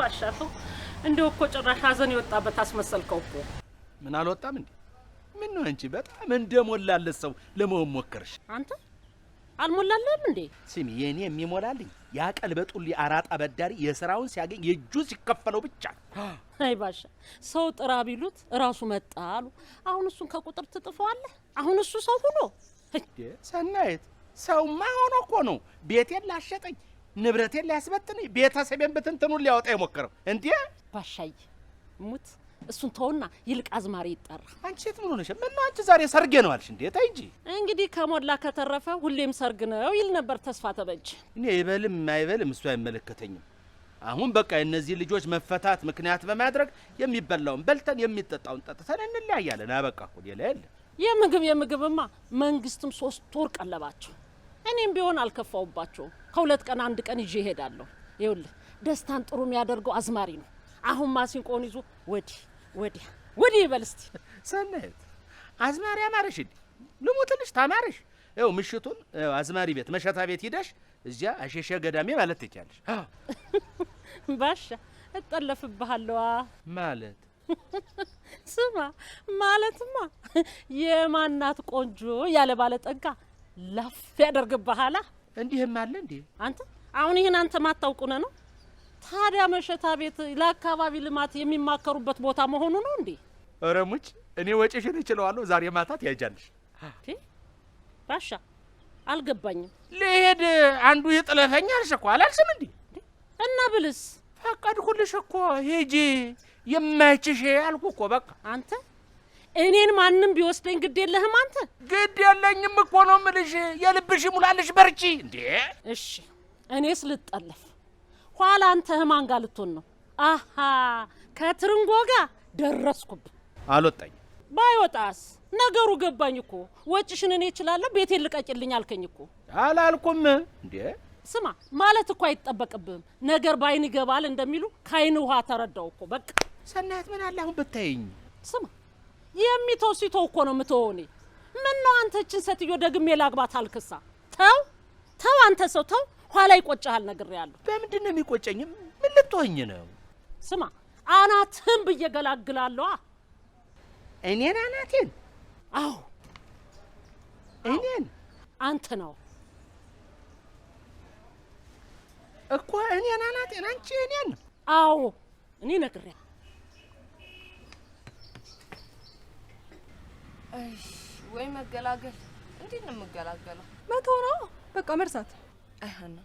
ባሻው እንደው እኮ ጭራሽ ሀዘን የወጣበት አስመሰልከው እኮ። ምን አልወጣም እንዴ? ምን ነው አንቺ በጣም እንደሞላለት ሰው ለመሆን ሞከርሽ። አንተ አልሞላለህም እንዴ? ስሚ የኔ የሚሞላልኝ ያ ቀልበጡልኝ አራጣ በዳሪ የሥራውን ሲያገኝ የእጁ ሲከፈለው ብቻ። አይ ባሻ ሰው ጥራ ቢሉት ራሱ መጣ አሉ። አሁን እሱን ከቁጥር ትጥፈዋለህ? አሁን እሱ ሰው ሆኖ ሰናይት ሰውማ ሆኖ እኮ ነው ቤቴን ላሸጠኝ ንብረቴን ሊያስበጥነኝ ቤተሰቤን በትንትኑን ሊያወጣ የሞከረው እንዴ። ባሻይ ሙት እሱን ተውና ይልቅ አዝማሪ ይጠራ። አንቺ የት ምን ሆነሽ? ምን ነው አንቺ ዛሬ ሰርጌ ነው አልሽ እንዴ? ተይ እንጂ እንግዲህ ከሞላ ከተረፈ ሁሌም ሰርግ ነው ይል ነበር ተስፋ ተበጅ። እኔ ይበልም አይበልም እሱ አይመለከተኝም። አሁን በቃ እነዚህ ልጆች መፈታት ምክንያት በማድረግ የሚበላውን በልተን የሚጠጣውን ጠጥተን እንለያያለን። አበቃ እኮ ሌላ የለ። የምግብማ መንግስትም 3 ወር ቀለባቸው። እኔም ቢሆን አልከፋውባቸው። ከሁለት ቀን አንድ ቀን ይዤ እሄዳለሁ። ይኸውልህ ደስታን ጥሩ የሚያደርገው አዝማሪ ነው። አሁን ማሲንቆን ይዞ ወዲህ ይበል እስቲ። ሰናይት አዝማሪ አማረሽ እንዴ? ልሙትልሽ ታማረሽ። ይኸው ምሽቱን አዝማሪ ቤት መሸታ ቤት ሂደሽ እዚያ አሸሸ ገዳሜ ማለት ትቻለሽ። ባሻ እጠለፍብሃለሁ ማለት ስማ ማለትማ የማናት ቆንጆ ያለ ባለጠጋ ላፍ ያደርግብሃላ። እንዲህም አለ እንዴ? አንተ አሁን ይሄን አንተ ማታውቁነ ነው? ታዲያ መሸታ ቤት ለአካባቢ ልማት የሚማከሩበት ቦታ መሆኑ ነው እንዴ? ኧረ ሙች እኔ ወጪሽን እችለዋለሁ። ዛሬ ማታት ያጃልሽ። ባሻ አልገባኝም። ልሄድ አንዱ ይጥለፈኛል እኮ አላልሽም እንዴ? እና ብልስ ፈቀድኩልሽ እኮ ሂጂ። የማይችሽ አልኩ እኮ በቃ። አንተ እኔን ማንም ቢወስደኝ ግድ የለህም። አንተ ግድ የለኝም እኮ ነው የምልሽ። የልብሽ ሙላልሽ በርቺ እንዴ። እሺ እኔስ ልጠለፍ ኋላ አንተ ህማን ጋር ልትሆን ነው? አሃ ከትርንጎ ጋር ደረስኩብህ። አልወጣኝም። ባይወጣስ ነገሩ ገባኝ እኮ። ወጭሽን እኔ እችላለሁ ቤቴን ልቀቂልኝ አልከኝ እኮ። አላልኩም እንዴ? ስማ ማለት እኮ አይጠበቅብህም። ነገር ባይን ይገባል እንደሚሉ ካይን ውሃ ተረዳው እኮ በቃ። ሰናይት ምን አለ አሁን ብታይኝ። ስማ የሚተው ሲተው እኮ ነው የምትሆው። እኔ ምን ነው አንተ እችን ሴትዮ ደግሜ ላግባት አልክሳ? ተው አንተ ሰው ተው፣ ኋላ ይቆጭሃል ነግሬያለሁ። በምንድን ነው የሚቆጨኝ? ምን ልትሆኝ ነው? ስማ አናትህን ብዬ ገላግላለሁ። እኔን አናቴን? አዎ እኔን? አንተ ነው እኮ እኔን አናቴን አንቺ እኔን? አዎ እኔ ነግሬያለሁ። ወይ መገላገል። እንዴት ነው መገላገለው? መቶ ነው በቃ መርሳት። አይሃና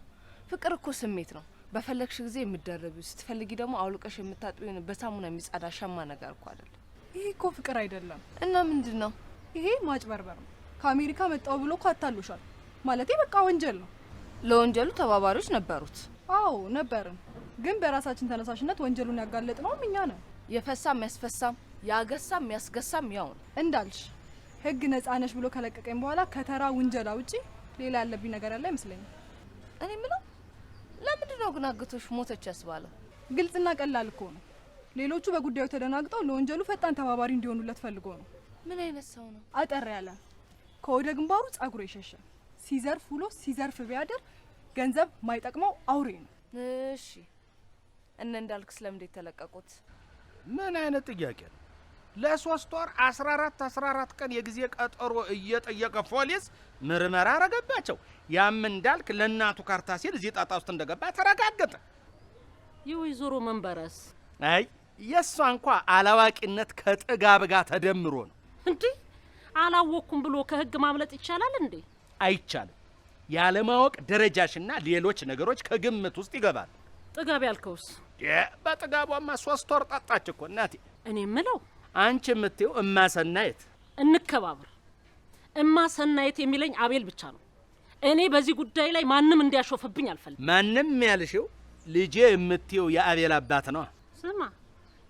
ፍቅር እኮ ስሜት ነው። በፈለግሽ ጊዜ የምትደረቢው ስትፈልጊ ደግሞ አውልቀሽ የምታጥቢው በሳሙና የሚጻዳ ሸማ ነገር እኮ አይደል? ይሄ እኮ ፍቅር አይደለም። እና ምንድነው? ይሄ ማጭበርበር ነው። ከአሜሪካ መጣው ብሎ እኮ አታሎሻል። ማለቴ በቃ ወንጀል ነው። ለወንጀሉ ተባባሪዎች ነበሩት? አዎ ነበርን፣ ግን በራሳችን ተነሳሽነት ወንጀሉን ያጋለጥነው እኛ ነን። የፈሳም ያስፈሳም ያገሳም ያስገሳም ያው ነው እንዳልሽ። ህግ ነጻነሽ ብሎ ከለቀቀኝ በኋላ ከተራ ውንጀላ ውጪ ሌላ ያለብኝ ነገር ያለ አይመስለኝም። እኔ ምለው ለምንድነው ግን አግቶሽ ሞተች ያስባለው? ግልጽና ቀላል እኮ ነው። ሌሎቹ በጉዳዩ ተደናግጠው ለወንጀሉ ፈጣን ተባባሪ እንዲሆኑለት ፈልጎ ነው። ምን አይነት ሰው ነው? አጠር ያለ ከወደ ግንባሩ ጸጉሩ የሸሸ ሲዘርፍ ውሎ ሲዘርፍ ቢያደር ገንዘብ ማይጠቅመው አውሬ ነው። እሺ እነ እንዳልክ ስለምን ተለቀቁት? ምን አይነት ጥያቄ ነው? ለ3 ወር 14 ቀን የጊዜ ቀጠሮ እየጠየቀ ፖሊስ ምርመራ አረገባቸው። ያም እንዳልክ ለናቱ ካርታ ሲል እዚህ ጣጣ ውስጥ እንደገባ ተረጋገጠ። የወይዘሮ መንበረስ አይ የሷ እንኳን አላዋቂነት ከጥጋብ ጋር ተደምሮ ነው እንዴ። አላወኩም ብሎ ከህግ ማምለጥ ይቻላል እንዴ? አይቻልም። ያለማወቅ ደረጃሽና ሌሎች ነገሮች ከግምት ውስጥ ይገባል። ጥጋብ ያልከውስ? በጥጋቧማ 3 ወር ጠጣች እኮ እናቴ። እኔ ምለው አንቺ የምትይው እማሰናየት እንከባበር። እማሰናየት የሚለኝ አቤል ብቻ ነው። እኔ በዚህ ጉዳይ ላይ ማንም እንዲያሾፍብኝ አልፈልግም። ማንም ያልሽው ልጄ የምትይው የአቤል አባት ነው። ስማ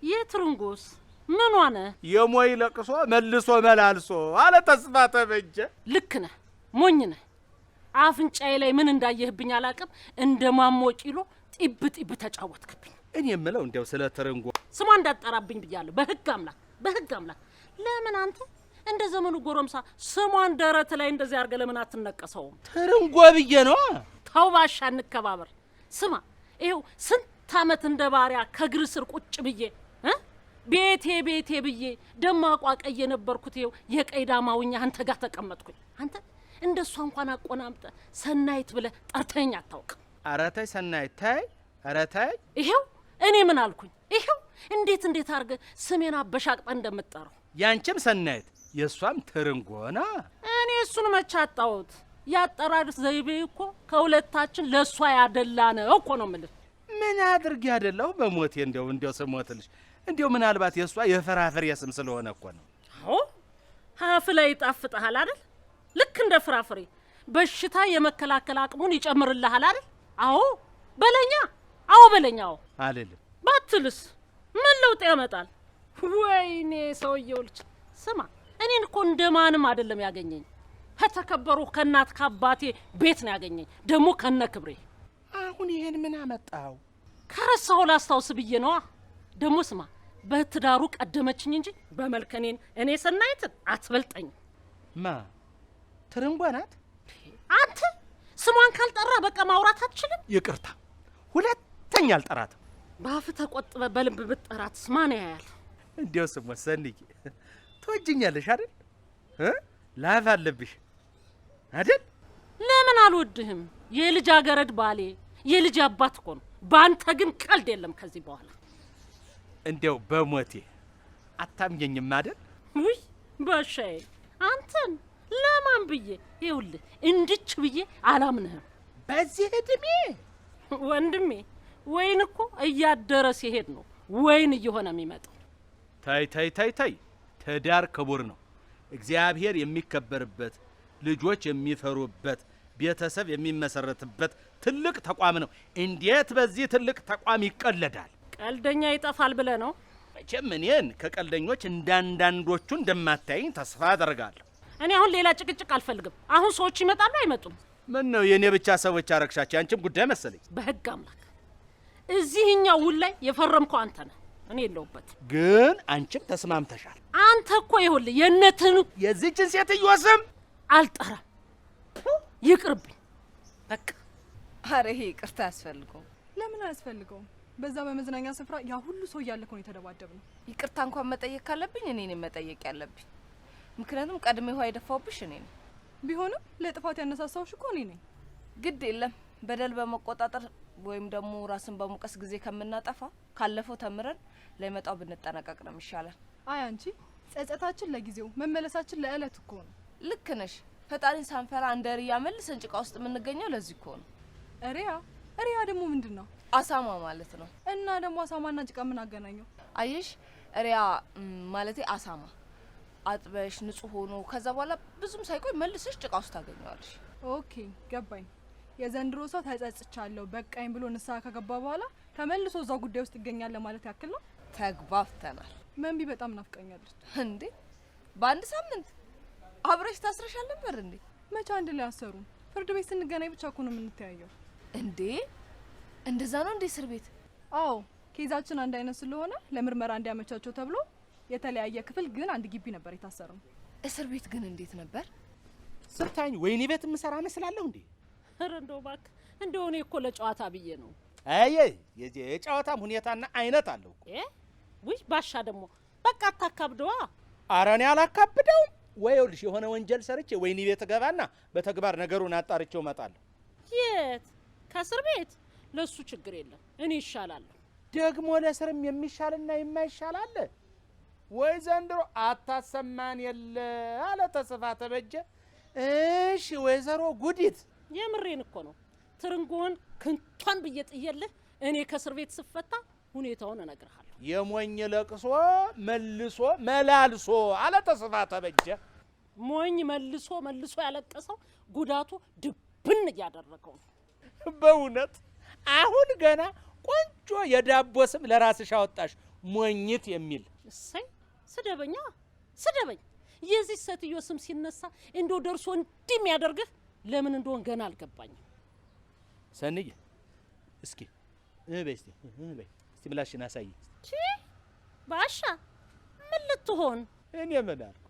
የትርንጎስ ምን ሆነ? የሞይ ለቅሶ መልሶ መላልሶ አለ ተስፋ ተበጀ። ልክ ነህ፣ ሞኝ ነህ። አፍንጫዬ ላይ ምን እንዳየህብኝ አላቅም። እንደ ማሞ ቂሎ ጢብ ተጫወትክብኝ። እኔ የምለው እንደው ስለ ትርንጎ ስሟ እንዳጠራብኝ ብያለሁ። በህግ አምላክ ለምን አንተ እንደ ዘመኑ ጎረምሳ ስሟን ደረት ላይ እንደዚህ አርገ ለምን አትነቀሰውም? ትርንጎ ብዬ ነው። ተው ባሻ እንከባበር። ስማ ይሄው ስንት ዓመት እንደ ባሪያ ከእግር ስር ቁጭ ብዬ ቤቴ ቤቴ ብዬ ደማቋ ቀይ የነበርኩት ይኸው የቀይ ዳማውኛ አንተ ጋር ተቀመጥኩኝ። አንተ እንደሷ እንኳን አቆናምጠ ሰናይት ብለህ ጠርተኸኝ አታውቅም። ኧረ ተይ ሰናይት ተይ፣ ኧረ ተይ። ይኸው እኔ ምን አልኩኝ? ይኸው እንዴት አድርገህ ስሜን አበሻቅጠ እንደምትጠራው። ያንቺም ሰናይት የእሷም ትርንጎና። እኔ እሱን መቼ አጣሁት? ያጠራር ዘይቤ እኮ ከሁለታችን ለእሷ ያደላ ነው እኮ ነው የምልህ። ምን አድርግ ያደላሁ በሞቴ እንዲያው ስሞትልሽ እንዲያው ምናልባት የእሷ የፍራፍሬ ስም ስለሆነ እኮ ነው። አዎ ሀፍ ላይ ይጣፍጥሃል አይደል? ልክ እንደ ፍራፍሬ በሽታ የመከላከል አቅሙን ይጨምርልሃል አይደል? አዎ በለኛ፣ አዎ በለኛው አልልም። ባትልስ ምን ለውጥ ያመጣል? ወይኔ ሰውየው ልጅ ስማ፣ እኔን እኮ እንደማንም አይደለም ያገኘኝ። ከተከበሩ ከእናት ከአባቴ ቤት ነው ያገኘኝ፣ ደግሞ ከነ ክብሬ። አሁን ይሄን ምን አመጣው? ከረሳሁ ላስታውስ ብዬ ነዋ። ደግሞ ስማ፣ በትዳሩ ቀደመችኝ እንጂ በመልክ እኔ ሰናይትን አትበልጠኝም። ማ ትርንጓ ናት? አንተ ስሟን ካልጠራ በቃ ማውራት አትችልም? ይቅርታ፣ ሁለተኛ አልጠራትም። በአፍ ተቆጥበ በልብ ብትጠራትስ ማን ያያል? እንዲያው ስሟ ሰንዬ ትወጂኛለሽ አይደል? ላፍ አለብሽ አይደል? ለምን አልወድህም? የልጅ አገረድ ባሌ የልጅ አባት እኮ ነው። በአንተ ግን ቀልድ የለም ከዚህ በኋላ። እንዲያው በሞቴ አታምኘኝም አይደል? ውይ ባሻዬ፣ አንተን ለማን ብዬ ይኸውልህ እንድች ብዬ አላምንህም። በዚህ እድሜ ወንድሜ፣ ወይን እኮ እያደረ ሲሄድ ነው ወይን እየሆነ የሚመጣው። ታይ ታይ ታይ ታይ፣ ትዳር ክቡር ነው። እግዚአብሔር የሚከበርበት፣ ልጆች የሚፈሩበት፣ ቤተሰብ የሚመሰረትበት ትልቅ ተቋም ነው። እንዴት በዚህ ትልቅ ተቋም ይቀለዳል? ቀልደኛ ይጠፋል ብለህ ነው? መቼም እኔን ከቀልደኞች እንዳንዳንዶቹ እንደማታይኝ ተስፋ አደርጋለሁ። እኔ አሁን ሌላ ጭቅጭቅ አልፈልግም። አሁን ሰዎች ይመጣሉ አይመጡም? ምን ነው የእኔ ብቻ ሰዎች አረግሻቸው? አንቺም ጉዳይ መሰለኝ። በህግ አምላክ እዚህኛው ውል ላይ የፈረምከው አንተ ነህ፣ እኔ የለሁበትም። ግን አንቺም ተስማምተሻል። አንተ እኮ ይኸውልህ የእነትህን የዚህችን ሴትዮ ስም አልጠራም። ይቅርብኝ በቃ። አረ ይሄ ይቅርታ ያስፈልገው። ለምን አያስፈልገውም? በዛ በመዝናኛ ስፍራ ያ ሁሉ ሰው እያለ እኮ ነው የተደባደብነው። ይቅርታ እንኳን መጠየቅ ካለብኝ እኔ ነኝ መጠየቅ ያለብኝ። ምክንያቱም ቀድሜ ውሃ የደፋውብሽ እኔ ነኝ። ቢሆንም ለጥፋት ያነሳሳውሽ እኮ እኔ ነኝ። ግድ የለም በደል በመቆጣጠር ወይም ደግሞ ራስን በሙቀስ ጊዜ ከምናጠፋ ካለፈው ተምረን ለመጣው ብንጠነቀቅ ነው የሚሻለን። አይ አንቺ ጸጸታችን ለጊዜው መመለሳችን ለእለት እኮ ነው። ልክ ነሽ። ፈጣሪን ሳንፈራ እንደ ሪያ መልሰን ጭቃ ውስጥ የምንገኘው ለዚህ እኮ ነው። ሪያ ደግሞ ምንድን ነው? አሳማ ማለት ነው። እና ደግሞ አሳማና ጭቃ ምን አገናኘው? አየሽ ሪያ ማለቴ አሳማ አጥበሽ ንጹህ ሆኖ ከዛ በኋላ ብዙም ሳይቆይ መልሰሽ ጭቃ ውስጥ ታገኘዋለሽ። ኦኬ ገባኝ። የዘንድሮ ሰው ተጸጽቻለሁ በቃኝ ብሎ ንስሐ ከገባ በኋላ ተመልሶ እዛው ጉዳይ ውስጥ ይገኛል ለማለት ያክል ነው። ተግባብተናል። መንቢ በጣም ናፍቀኛለች። እንዴ በአንድ ሳምንት አብረሽ ታስረሻል ነበር እንዴ? መቼ አንድ ላይ አሰሩ? ፍርድ ቤት ስንገናኝ ብቻ እኮ ነው የምንተያየው። እንዴ እንደዛ ነው እንዴ? እስር ቤት? አዎ ኬዛችን አንድ አይነት ስለሆነ ለምርመራ እንዲያመቻቸው ተብሎ የተለያየ ክፍል ግን አንድ ግቢ ነበር የታሰረው። እስር ቤት ግን እንዴት ነበር? ስታኝ ወይኔ ቤት የምሰራ መስላለሁ እንዴ? ኧረ እንደው እባክህ እንደው እኔ እኮ ለጨዋታ ብዬ ነው። አይ የጨዋታም ሁኔታና አይነት አለው እኮ። ውይ ባሻ ደግሞ በቃ አታካብደዋ። ኧረ እኔ አላካብደውም። ወይውልሽ የሆነ ወንጀል ሰርቼ ወይኔ ቤት ገባና በተግባር ነገሩን አጣርቼው እመጣለሁ። የት? ከእስር ቤት? ለሱ ችግር የለም እኔ ይሻላለሁ። ደግሞ ለስርም የሚሻልና የማይሻል አለ ወይ? ዘንድሮ አታሰማን የለ አለ ተስፋ ተበጀ። እሺ ወይዘሮ ጉዲት የምሬን እኮ ነው። ትርንጎን ክንቷን ብዬ ጥየልህ እኔ ከእስር ቤት ስፈታ ሁኔታውን እነግርሃለሁ። የሞኝ ለቅሶ መልሶ መላልሶ አለ ተስፋ ተበጀ። ሞኝ መልሶ ያለቀሰው ጉዳቱ ድብን እያደረገው ነው። በእውነት አሁን ገና ቆንጆ የዳቦ ስም ለራስሽ አወጣሽ፣ ሞኝት የሚል። እሰይ ስደበኛ ስደበኝ። የዚህ ሴትዮ ስም ሲነሳ እንደው ደርሶ እንዲህ የሚያደርግህ ለምን እንደሆነ ገና አልገባኝም። ሰንዬ እስኪ በይ እስቲ ምላሽን አሳይ። ባሻ ምን ልትሆን? እኔ ምን አልኩ?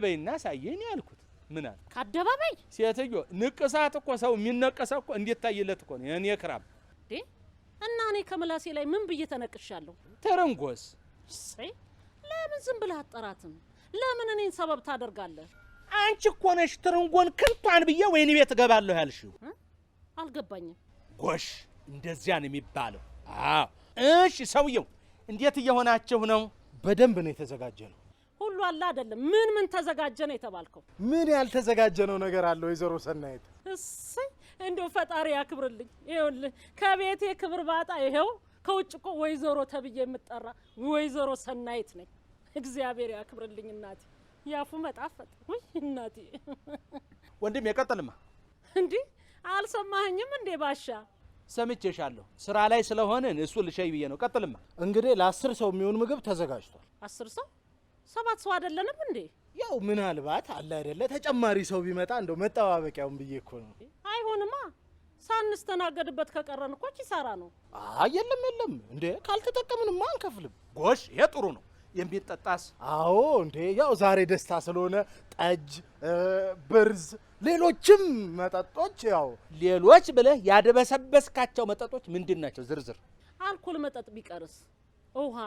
በይና አሳየኝ ያልኩት ምን አልኩ? ከአደባባይ ሴትዮ ንቅሳት እኮ ሰው የሚነቀሰው እኮ እንዴት ታይለት እኮ ነው። እኔ ክራም እና እኔ ከምላሴ ላይ ምን ብዬ ተነቅሻለሁ? ትርንጎስ እሰይ ለምን ዝም ብለህ አጠራትም? ለምን እኔን ሰበብ ታደርጋለህ? አንቺ እኮ ነሽ ትርንጎን ክንቷን ብዬ ወይን ቤት እገባለሁ ያልሽው። አልገባኝም። ጎሽ እንደዚያ ነው የሚባለው። አዎ እሺ፣ ሰውየው እንዴት እየሆናችሁ ነው? በደንብ ነው የተዘጋጀ ነው። ሁሉ አለ አይደለም። ምን ተዘጋጀ ነው የተባልከው? ምን ያልተዘጋጀ ነው ነገር አለ ወይዘሮ ሰናይት? እሰይ እንደው ፈጣሪ ያክብርልኝ። ይኸውልህ ከቤቴ ክብር ባጣ ይኸው ከውጭ እኮ ወይዘሮ ተብዬ የምጠራ ወይዘሮ ሰናይት ነኝ። እግዚአብሔር ያክብርልኝ እናቴ። ያፉ መጣፈጥ ወይ እናቴ። ወንድም የቀጥልማ። እንዲህ አልሰማኸኝም እንዴ ባሻ? ሰምቼሻለሁ። ስራ ላይ ስለሆንን እሱ ልሸይ ብዬ ነው። ቀጥልማ። እንግዲህ ለ10 ሰው የሚሆን ምግብ ተዘጋጅቷል። 10 ሰው 7 ሰው አይደለንም እንዴ? ያው ምናልባት አለ አይደለ ተጨማሪ ሰው ቢመጣ እንደው መጠባበቂያውን ብዬ እኮ ነው። አይሆንማ። ሳንስተናገድበት ከቀረን እኮ ኪሳራ ነው። የለም እንዴ ካልተጠቀምንማ አንከፍልም። ጎሽ ይሄ ጥሩ ነው። የሚጠጣስ? አዎ እንዴ ያው ዛሬ ደስታ ስለሆነ ጠጅ፣ ብርዝ፣ ሌሎችም መጠጦች ያው ሌሎች ብለህ ያደበሰበስካቸው መጠጦች ምንድን ናቸው? ዝርዝር። አልኮል መጠጥ ቢቀርስ? ውሃ፣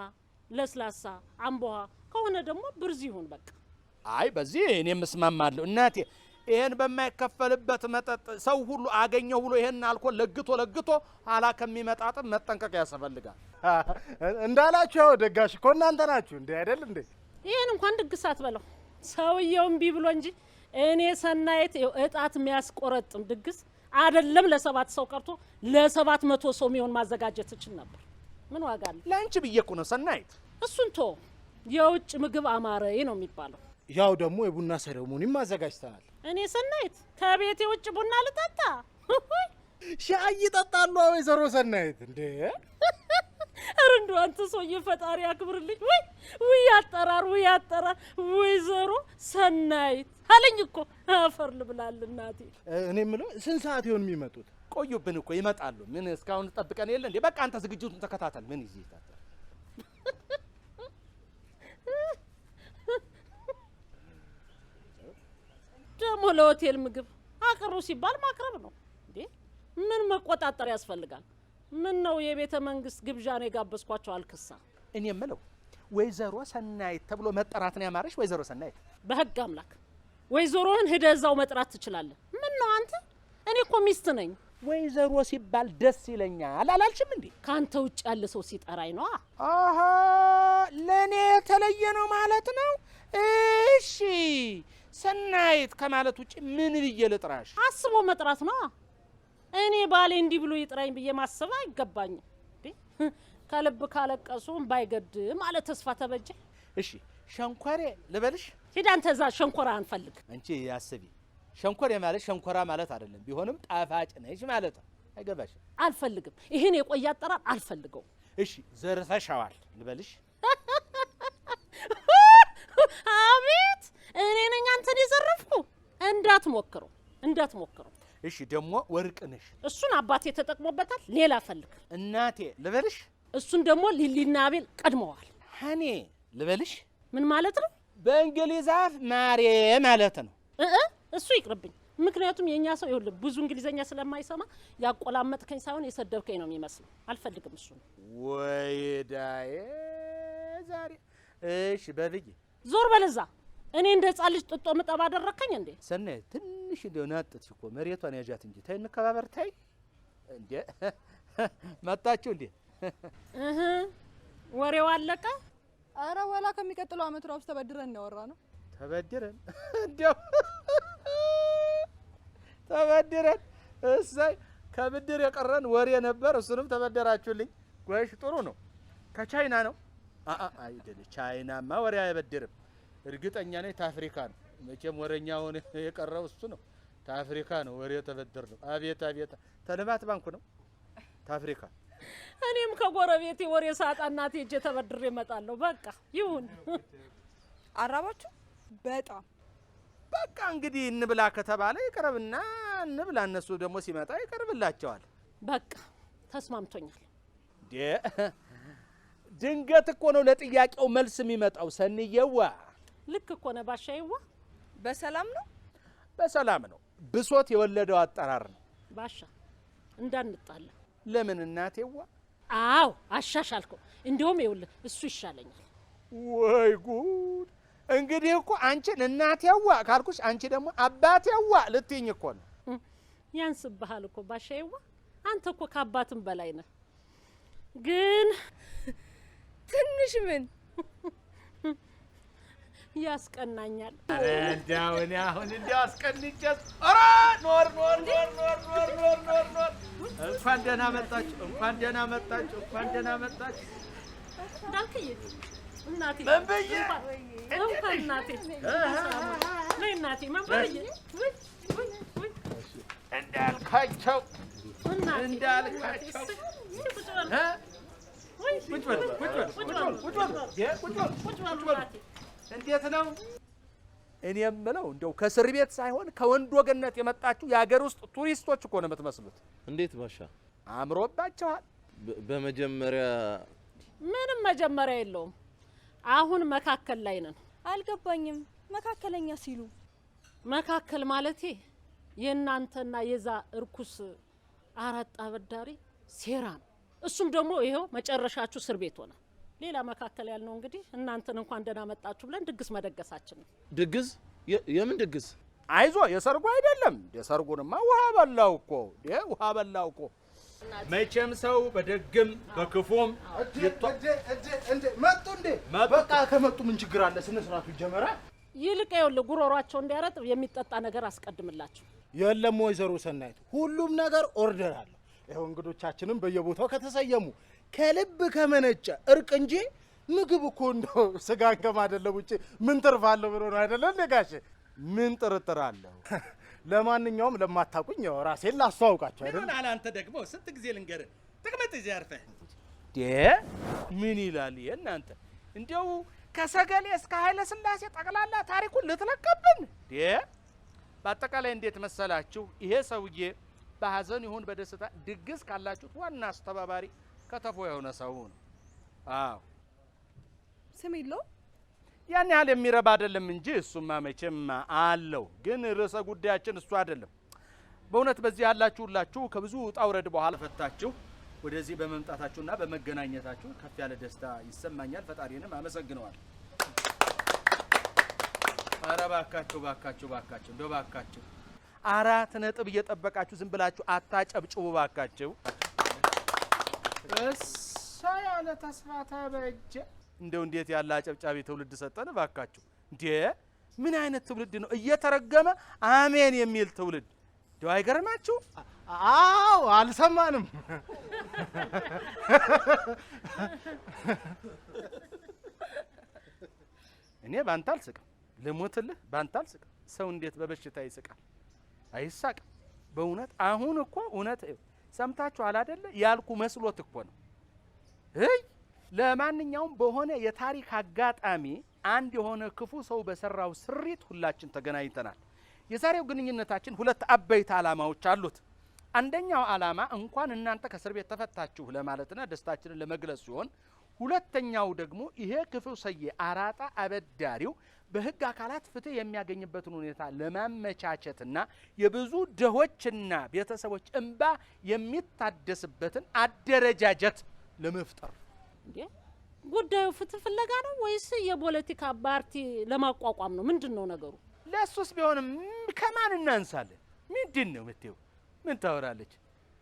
ለስላሳ፣ አምቦሃ ከሆነ ደግሞ ብርዝ ይሁን በቃ። አይ በዚህ እኔም እስማማለሁ እናቴ። ይሄን በማይከፈልበት መጠጥ ሰው ሁሉ አገኘው ብሎ ይሄን አልኮል ለግቶ ኋላ ከሚመጣጥም መጠንቀቅ ያስፈልጋል። እንዳላችሁ ያው ደጋሽ እኮ እናንተ ናችሁ እንዴ አይደል እንዴ? ይሄን እንኳን ድግስ አትበለው ሰውየው እምቢ ብሎ እንጂ እኔ ሰናይት እጣት የሚያስቆረጥም ድግስ አይደለም ለ7 ሰው ቀርቶ ለ700 ሰው የሚሆን ማዘጋጀት እችል ነበር። ምን ዋጋ አለ? ለአንቺ ብዬ እኮ ነው ሰናይት። እሱን ቶ የውጭ ምግብ አማረኝ ነው የሚባለው። ያው ደግሞ የቡና ሰረሞኒም አዘጋጅተናል። እኔ ሰናይት ከቤቴ ውጭ ቡና ልጠጣ? ሻይ ይጠጣሉ ወይዘሮ ሰናይት እንዴ? ኧረ እንደው አንተ ሰውዬ ፈጣሪ ያክብርልኝ። ውይ አጠራር ወይዘሮ ሰናይት አለኝ እኮ አፈር ልብላል እናቴ። እኔ የምለው ስንት ሰዓት ይሆን የሚመጡት? ቆዩብን እኮ ይመጣሉ። ምን እስካሁን ጠብቀን የለ እንዴ? በቃ አንተ ዝግጅቱን ተከታተል። ምን ይዤ ታጠር ደግሞ ለሆቴል ምግብ አቅርቡ ሲባል ማቅረብ ነው እንዴ? ምን መቆጣጠር ያስፈልጋል? ምን ነው የቤተ መንግስት ግብዣ ነው የጋበዝኳቸው አልክሳ። እኔ የምለው ወይዘሮ ሰናይት ተብሎ መጠራት ነው ያማረሽ? ወይዘሮ ሰናይት በህግ አምላክ ወይዘሮህን ሄደህ እዛው መጥራት ትችላለህ። ምን ነው አንተ? እኔ እኮ ሚስት ነኝ። ወይዘሮ ሲባል ደስ ይለኛል አላልሽም እንዴ? ካንተ ውጭ ያለ ሰው ሲጠራኝ ነው። አሃ ለኔ የተለየ ነው ማለት ነው። እሺ ሰናይት ከማለት ውጭ ምን ብዬ ልጥራሽ? አስቦ መጥራት ነው። እኔ ባሌ እንዲህ ብሎ ይጥራኝ ብዬ ማሰብ አይገባኝም። ከልብ ካለቀሱ ባይገድ ማለት ተስፋ ተበጀ። እሺ ሸንኮሬ ልበልሽ? ሂድ አንተ እዛ ሸንኮራ አንፈልግ። አንቺ ያስቢ። ሸንኮሬ ማለት ሸንኮራ ማለት አይደለም። ቢሆንም ጣፋጭ ነሽ ማለት ነው። አይገባሽ? አልፈልግም። ይሄን የቆየ አጠራር አልፈልገው። እሺ ዘርፈሻዋል ልበልሽ? አቤት እኔ ነኝ አንተን የዘረፍኩ? እንዳትሞክረው። እሺ ደግሞ ወርቅ ነሽ። እሱን አባቴ ተጠቅሞበታል። ሌላ ፈልግ። እናቴ ልበልሽ? እሱን ደግሞ ሊሊና አቤል ቀድመዋል። ሀኔ ልበልሽ? ምን ማለት ነው? በእንግሊዝ አፍ ማሬ ማለት ነው። እሱ ይቅርብኝ። ምክንያቱም የኛ ሰው ይኸውልህ ብዙ እንግሊዘኛ ስለማይሰማ ያቆላመጥከኝ ሳይሆን የሰደብከኝ ነው የሚመስለው። አልፈልግም እሱ ነው። ወይዳዬ ዛሬ እሺ በልጅ ዞር በለዛ። እኔ እንደ ህፃን ልጅ ጥጦ ምጠባ አደረከኝ እንዴ? ሰናይ ትንሽ እንደው ናጥት እኮ መሬቷን ያዣት እንጂ ታይ እንከባበር። ታይ እንዴ መጣችሁ እንዴ? ወሬው አለቀ። አረ ወላ ከሚቀጥለው አመት ራሱ ተበድረን ያወራ ነው። ተበድረን እንደው ተበድረን እሰይ ከብድር የቀረን ወሬ ነበር። እሱንም ተበደራችሁልኝ። ጎሽ ጥሩ ነው። ከቻይና ነው? አይደለም ቻይናማ ወሬ አይበድርም። እርግጠኛ ነኝ ታፍሪካ ነው። መቼም ወሬኛ ሆነ የቀረው እሱ ነው። ታፍሪካ ነው ወሬ ተበድር ነው። አቤት ተልማት ባንኩ ነው ታፍሪካ። እኔም ከጎረቤቴ ወሬ ሳጣ እናቴ እጄ ተበድሬ እመጣለሁ። በቃ ይሁን። አራባችሁ በጣም በቃ እንግዲህ እንብላ ከተባለ ይቀርብና እንብላ። እነሱ ደግሞ ሲመጣ ይቀርብላቸዋል። በቃ ተስማምቶኛል። ድንገት እኮ ነው ለጥያቄው መልስ የሚመጣው። ሰንየዋ ልክ እኮ ነው ባሻዬዋ። በሰላም ነው? በሰላም ነው። ብሶት የወለደው አጠራር ነው። ባሻ እንዳንጣላ። ለምን እናቴዋ? አዎ አሻሻልከው። እንዲያውም ይኸውልህ እሱ ይሻለኛል። ወይ ጉድ! እንግዲህ እኮ አንቺን እናቴዋ ካልኩሽ አንቺ ደግሞ አባቴዋ ልትይኝ እኮ ነው። ያንስብሃል እኮ ባሻዬዋ፣ አንተ እኮ ከአባትም በላይ ነህ። ግን ትንሽ ምን ያስቀናኛል። እንደው እኔ አሁን እንደው አስቀንጨት። ኧረ ኖር እንኳን ደህና መጣችሁ፣ እንኳን ደህና መጣችሁ፣ እንኳን ደህና መጣችሁ። እንዳልክዬ እናቴ ምን ብዬ እንኳን እናቴ ነይ እናቴ ምን ብዬ እንዳልካቸው እናቴ እንዳልካቸው እንዴት ነው? እኔ የምለው እንደው ከእስር ቤት ሳይሆን ከወንድ ወገነት የመጣችሁ የሀገር ውስጥ ቱሪስቶች እኮ ነው የምትመስሉት። እንዴት ባሻ? አምሮባችኋል። በመጀመሪያ ምንም መጀመሪያ የለውም። አሁን መካከል ላይ ነን። አልገባኝም። መካከለኛ ሲሉ መካከል ማለቴ የእናንተና የዛ እርኩስ አራት አበዳሪ ሴራ ነው። እሱም ደግሞ ይኸው መጨረሻችሁ እስር ቤት ሆነ። ሌላ መካከል ያልነው እንግዲህ እናንተን እንኳን ደህና መጣችሁ ብለን ድግስ መደገሳችን ነው። ድግስ? የምን ድግስ? አይዞ የሰርጉ አይደለም። የሰርጉንማ ውሃ በላው እኮ ውሃ በላው እኮ። መቼም ሰው በደግም በክፉም መጡ እንዴ? በቃ ከመጡ ምን ችግር አለ? ስነ ስርዓቱ ይጀመራል። ይልቅ ይኸውልህ ጉሮሯቸው እንዲያረጥብ የሚጠጣ ነገር አስቀድምላቸው። የለም ወይዘሮ ሰናይት፣ ሁሉም ነገር ኦርደር አለ። ይኸው እንግዶቻችንም በየቦታው ከተሰየሙ ከልብ ከመነጨ እርቅ እንጂ ምግብ እኮ እንደው ስጋን ከማደለም ውጭ ምን ትርፍ አለው ብሎ ነው አይደለ እንዴ ጋሼ? ምን ጥርጥር አለው? ለማንኛውም ለማታውቁኝ ያው ራሴን ላስተዋውቃችሁ አይደል? ምን አንተ ደግሞ ስንት ጊዜ ልንገርህ? ጥቅመት እዚህ አርፈህ ምን ይላል እናንተ? እንዲያው ከሰገሌ እስከ ኃይለ ሥላሴ ጠቅላላ ታሪኩን ልትለቀብን? በአጠቃላይ እንዴት መሰላችሁ? ይሄ ሰውዬ በሐዘን ይሁን በደስታ ድግስ ካላችሁት ዋና አስተባባሪ ከተፎ የሆነ ሰው ነው። አዎ ስም የለውም? ያን ያህል የሚረባ አይደለም እንጂ እሱማ መቼም አለው። ግን ርዕሰ ጉዳያችን እሱ አይደለም። በእውነት በዚህ ያላችሁ ሁላችሁ ከብዙ ውጣ ውረድ በኋላ ፈታችሁ ወደዚህ በመምጣታችሁና በመገናኘታችሁ ከፍ ያለ ደስታ ይሰማኛል። ፈጣሪንም አመሰግነዋል። ኧረ ባካችሁ ባካችሁ ባካችሁ እንደው ባካችሁ 4 ነጥብ እየጠበቃችሁ ዝም ብላችሁ አታጨብጭቡ ባካችሁ። እሳ ያለ ተስፋ ተበጀ። እንደው እንዴት ያለ አጨብጫቢ ትውልድ ሰጠን ባካችሁ። እንዴ ምን አይነት ትውልድ ነው? እየተረገመ አሜን የሚል ትውልድ። እንደው አይገርማችሁ? አዎ አልሰማንም። እኔ ባንተ አልስቅም፣ ልሞትልህ ባንተ አልስቅም። ሰው እንዴት በበሽታ ይስቃል? አይሳቅም በእውነት። አሁን እኮ እውነት ሰምታችኋል አይደለ? ያልኩ መስሎት እኮ ነው። ለማንኛውም በሆነ የታሪክ አጋጣሚ አንድ የሆነ ክፉ ሰው በሰራው ስሪት ሁላችን ተገናኝተናል። የዛሬው ግንኙነታችን 2 አበይት ዓላማዎች አሉት። አንደኛው ዓላማ እንኳን እናንተ ከእስር ቤት ተፈታችሁ ለማለትና ደስታችንን ለመግለጽ ሲሆን፣ ሁለተኛው ደግሞ ይሄ ክፉ ሰዬ አራጣ አበዳሪው በሕግ አካላት ፍትህ የሚያገኝበትን ሁኔታ ለማመቻቸትና የብዙ ድሆችና ቤተሰቦች እንባ የሚታደስበትን አደረጃጀት ለመፍጠር። እንዴ ጉዳዩ ፍትህ ፍለጋ ነው ወይስ የፖለቲካ ፓርቲ ለማቋቋም ነው? ምንድነው ነገሩ? ለሱስ ቢሆንም ከማን እናንሳለን? ምንድን ነው የምትይው? ምን ታወራለች?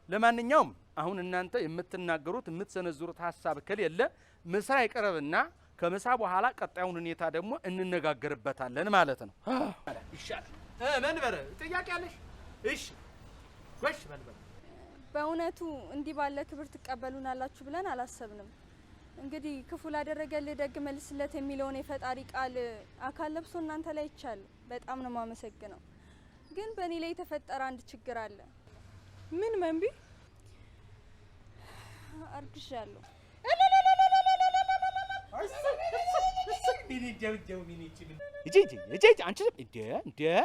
ለማንኛውም አሁን እናንተ የምትናገሩት የምትሰነዝሩት ሀሳብ ከሌለ ምሳ ይቀርብና ከምሳ በኋላ ቀጣዩን ሁኔታ ደግሞ እንነጋገርበታለን ማለት ነው። ይሻላል። መንበር ጥያቄ አለሽ? እሺ ወሽ መንበር። በእውነቱ እንዲህ ባለ ክብር ትቀበሉናላችሁ ብለን አላሰብንም። እንግዲህ ክፉ ላደረገልህ ደግ መልስለት የሚለውን የፈጣሪ ቃል አካል ለብሶ እናንተ ላይ ይቻል። በጣም ነው የማመሰግነው። ግን በእኔ ላይ የተፈጠረ አንድ ችግር አለ። ምን መንቢ? አርግዣለሁ።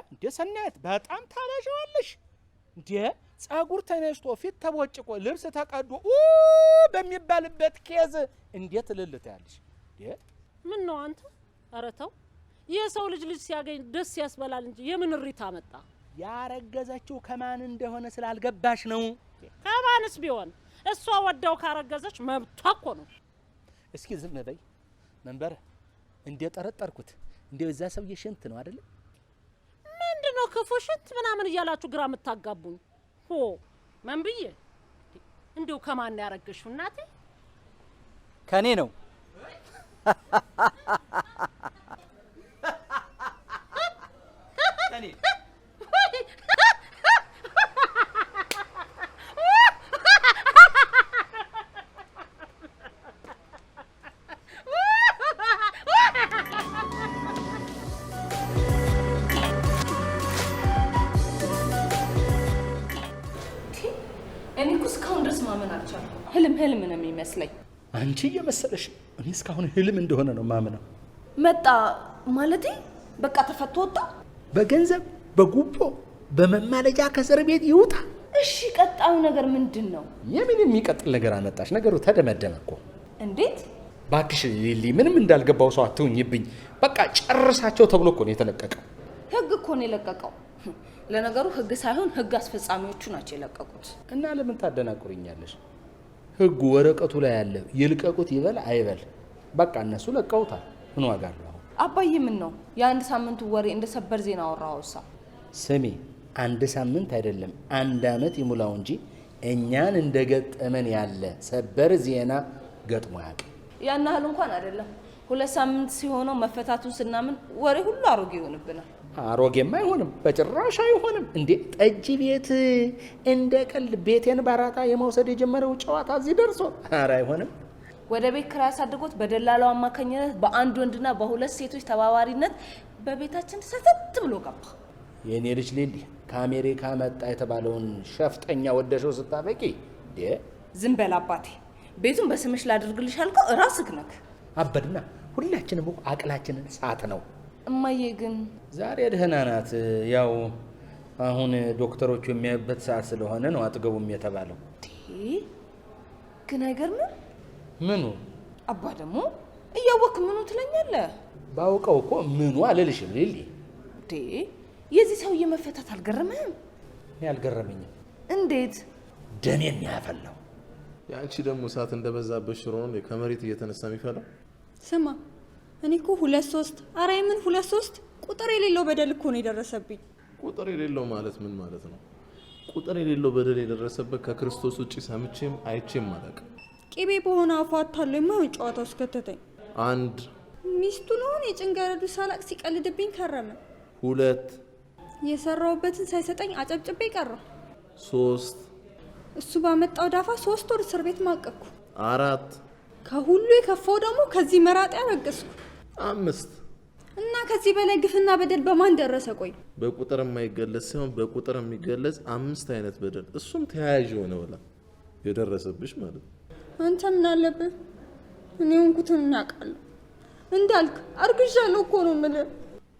እንደ ሰናየት በጣም ታላሻዋለሽ። እንደ ጸጉር ተነስቶ ፊት ተቦጭቆ ልብስ ተቀዶ በሚባልበት ኬዝ እንዴት ልልት ያለሽ? ምን ነው አንተ? ኧረ ተው። የሰው ልጅ ሲያገኝ ደስ ያስበላል እንጂ የምን እሪታ መጣ? ያረገዘችው ከማን እንደሆነ ስላልገባሽ ነው። ከማንስ ቢሆን እሷ ወዳው ካረገዘች መብቷ እኮ ነው። እስኪ ዝም በይ መንበረ። እንደጠረጠርኩት እንደው እዛ ሰውዬ ሽንት ነው አይደል? ምንድነው ክፉ ሽንት ምናምን እያላችሁ ግራ የምታጋቡኝ? ሆ መንብዬ እንደው ከማን ያረገሽው እናቴ? ከኔ ነው። ከኔ እኔ እኮ እስካሁን ድረስ ማመን አልቻልኩም። ህልም ነው የሚመስለኝ። አንቺ እየመሰለሽ እኔ እስካሁን ህልም እንደሆነ ነው ማምነው። መጣ ማለቴ በቃ ተፈቶ ወጣ። በገንዘብ በጉቦ በመማለጃ ከእስር ቤት ይውጣ። እሺ ቀጣዩ ነገር ምንድን ነው? የምን የሚቀጥል ነገር አመጣሽ? ነገሩ ተደመደመ እኮ። እንዴት? ባክሽ ሊሊ፣ ምንም እንዳልገባው ሰው አትሁኝብኝ። በቃ ጨርሳቸው ተብሎ እኮ ነው የተለቀቀው። ህግ እኮ ነው የለቀቀው። ለነገሩ ህግ ሳይሆን ህግ አስፈጻሚዎቹ ናቸው የለቀቁት። እና ለምን ታደናቁርኛለሽ? ህጉ ወረቀቱ ላይ ያለ ይልቀቁት ይበል አይበል፣ በቃ እነሱ ለቀውታል። ምን ዋጋ አለው? አባዬ ምን ነው የአንድ ሳምንቱ ወሬ እንደ ሰበር ዜና አወራውሳ? ስሚ፣ አንድ ሳምንት አይደለም 1 ዓመት ይሙላው እንጂ እኛን እንደገጠመን ያለ ሰበር ዜና ገጥሞ ያውቅ። ያን ያህል እንኳን አይደለም። 2 ሳምንት ሲሆነው መፈታቱን ስናምን ወሬ ሁሉ አሮጌ ይሆንብናል። አሮጌማ አይሆንም፣ በጭራሽ አይሆንም። እንዴ ጠጅ ቤት እንደ ቀልድ ቤቴን ባራታ የመውሰድ የጀመረው ጨዋታ እዚህ ደርሶ፣ ኧረ አይሆንም። ወደ ቤት ኪራይ አሳድጎት በደላላው አማካኝነት በአንድ ወንድና በ2 ሴቶች ተባባሪነት በቤታችን ሰተት ብሎ ገባ። የኔ ልጅ ሊሊ ከአሜሪካ መጣ የተባለውን ሸፍጠኛ ወደሸው ስታበቂ ዝም በል አባቴ። ቤቱን በስምሽ ላድርግልሽ አልከው ራስህ ነህ። አበድና ሁላችንም እኮ አቅላችንን ሳት ነው። እማዬ ግን ዛሬ ደህና ናት። ያው አሁን ዶክተሮቹ የሚያዩበት ሰዓት ስለሆነ ነው አጥገቡም የተባለው። ግን አይገርምም? ምኑ? አባ ደግሞ እያወክ ምኑ ትለኛለህ? ባውቀው እኮ ምኑ አልልሽም ሊሊ። የዚህ ሰውዬ መፈታት አልገረመህም? እኔ አልገረመኝም። እንዴት? ደሜን ያፈላው። የአንቺ ደግሞ እሳት እንደበዛበት ሽሮ ነው ከመሬት እየተነሳ የሚፈላው። ስማ እኔ እኮ 2-3 ኧረ የምን 2-3 ቁጥር የሌለው በደል እኮ ነው የደረሰብኝ። ቁጥር የሌለው ማለት ምን ማለት ነው? ቁጥር የሌለው በደል የደረሰበት ከክርስቶስ ውጪ ሰምቼም አይቼም አላውቅም። ቂቤ በሆነ አፏ አታለው የማይሆን ጨዋታ ውስጥ ከተተኝ። 1 ሚስቱ ነው የጭንገረዱ ሳላቅ ሲቀልድብኝ ከረመ። 2 የሰራውበትን ሳይሰጠኝ አጨብጭቤ ቀረሁ። 3 እሱ ባመጣው ዳፋ 3 ወር እስር ቤት ማቀቅኩ። 4 ከሁሉ የከፋው ደግሞ ከዚህ መራጤ ያረገዝኩ። 5 እና ከዚህ በላይ ግፍና በደል በማን ደረሰ? ቆይ በቁጥር የማይገለጽ ሳይሆን በቁጥር የሚገለጽ 5 አይነት በደል እሱም ተያያዥ የሆነ ወላ የደረሰብሽ ማለት ነው። አንተ ምን አለብህ? እኔ ሆንኩትን እናውቃለሁ። እንዳልክ አርግዣለሁ እኮ ነው የምልህ።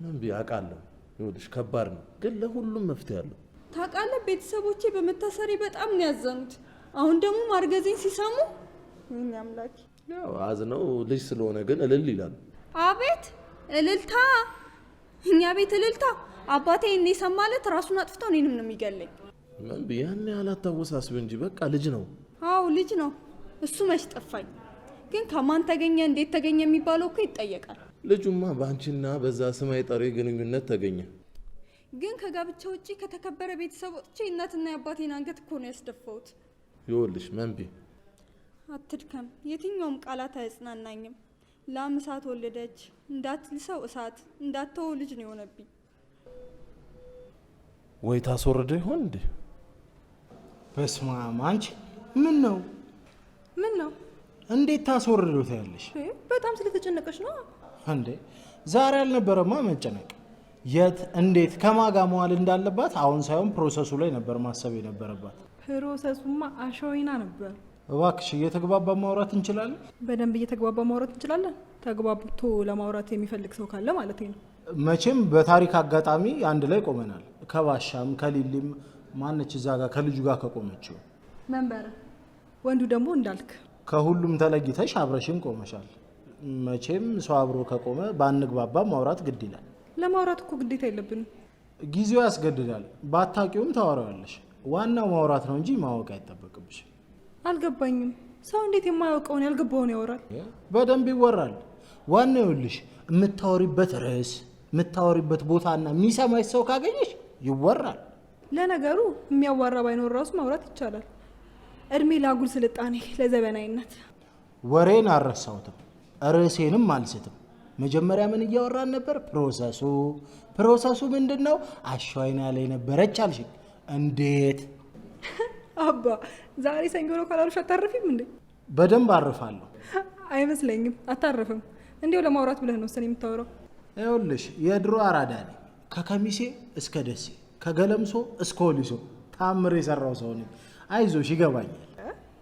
ምን ቢያውቃለሁ? ይኸውልሽ ከባድ ነው፣ ግን ለሁሉም መፍትሄ አለው። ታውቃለህ፣ ቤተሰቦቼ በመታሰሪ በጣም ነው ያዘኑት። አሁን ደግሞ ማርገዜን ሲሰሙ ምን አምላክ። ያው አዝነው ልጅ ስለሆነ ግን እልል ይላል። አቤት እልልታ! እኛ ቤት እልልታ! አባቴ እኔ ሰማለት ራሱን አጥፍተው እኔንም ነው የሚገለኝ። ምን ያን ያህል አታወሳስቢ እንጂ በቃ ልጅ ነው። አዎ ልጅ ነው። እሱ መች ጠፋኝ። ግን ከማን ተገኘ እንዴት ተገኘ የሚባለው እኮ ይጠየቃል። ልጁማ በአንቺና በዛ ስም አይጠሪ ግንኙነት ተገኘ። ግን ከጋብቻ ውጪ ከተከበረ ቤተሰብ ወጥቼ እናትና የአባቴን አንገት እኮ ነው ያስደፋሁት። ይኸውልሽ መንቢ አትድከም። የትኛውም ቃላት አያጽናናኝም። ላም እሳት ወለደች እንዳትልሰው እሳት እንዳትተው ልጅ ነው የሆነብኝ። ወይ ታስወርደ ይሆን እንዴ? በስመ አብ! አንቺ ምን ነው ምን ነው? እንዴት ታስወርደው ታያለሽ? በጣም ስለተጨነቀሽ ነው እንዴ? ዛሬ አልነበረማ መጨነቅ። የት እንዴት ከማጋ መዋል እንዳለባት አሁን ሳይሆን ፕሮሰሱ ላይ ነበር ማሰብ የነበረባት። ፕሮሰሱማ አሸወይና ነበር። እባክሽ እየተግባባ ማውራት እንችላለን? በደንብ እየተግባባ ማውራት እንችላለን። ተግባብቶ ለማውራት የሚፈልግ ሰው ካለ ማለት ነው። መቼም በታሪክ አጋጣሚ አንድ ላይ ቆመናል። ከባሻም ከሊሊም ማነች እዛ ጋር ከልጁ ጋር ከቆመችው መንበረ ወንዱ ደግሞ እንዳልክ ከሁሉም ተለይተሽ አብረሽን ቆመሻል። መቼም ሰው አብሮ ከቆመ ባንግባባ ማውራት ግድ ይላል። ለማውራት እኮ ግዴታ የለብንም። ጊዜው ያስገድዳል። ባታቂውም ታወራዋለሽ። ዋናው ማውራት ነው እንጂ ማወቅ አይጠበቅብሽ። አልገባኝም። ሰው እንዴት የማያውቀውን ያልገባውን ያወራል? በደንብ ይወራል። ዋናው ይኸውልሽ የምታወሪበት ርዕስ፣ የምታወሪበት ቦታና የሚሰማሽ ሰው ካገኘሽ ይወራል። ለነገሩ የሚያዋራ ባይኖር ራሱ ማውራት ይቻላል። እድሜ ለአጉል ስልጣኔ፣ ለዘበናዊነት። ወሬን አልረሳሁትም፣ ርዕሴንም አልስትም። መጀመሪያ ምን እያወራን ነበር? ፕሮሰሱ ምንድነው? አሸዋይና ላይ ነበረች አልሽኝ። እንዴት አባ ዛሬ ሰኞ ነው ካላሉሽ አታርፊም እንዴ? በደንብ አርፋለሁ። አይመስለኝም፣ አታርፍም። እንዲው ለማውራት ብለህ ነው እሱን የምታወራው። ይኸውልሽ የድሮ አራዳ ነኝ። ከከሚሴ እስከ ደሴ፣ ከገለምሶ እስከ ወሊሶ ታምር የሰራው ሰው ነኝ። አይዞሽ ይገባኛል።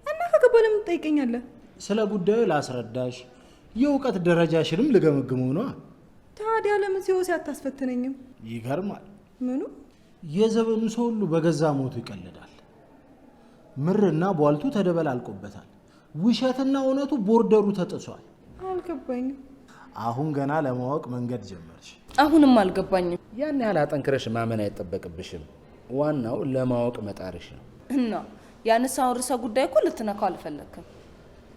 እና ከገባ ለምን ትጠይቀኛለህ? ስለ ጉዳዩ ላስረዳሽ፣ የእውቀት ደረጃሽንም ልገመግመው ነው። ታዲያ ለምን ሲወሲ አታስፈትነኝም? ይገርማል። ምኑ? የዘመኑ ሰው ሁሉ በገዛ ሞቱ ይቀልዳል። ምርና ቧልቱ ተደበላልቆበታል። ውሸትና እውነቱ ቦርደሩ ተጥሷል። አልገባኝም። አሁን ገና ለማወቅ መንገድ ጀመርሽ። አሁንም አልገባኝም። ያን ያህል አጠንክረሽ ማመን አይጠበቅብሽም። ዋናው ለማወቅ መጣርሽ ነው። እና ያነሳውን ርዕሰ ጉዳይ እኮ ልትነካው አልፈለግክም።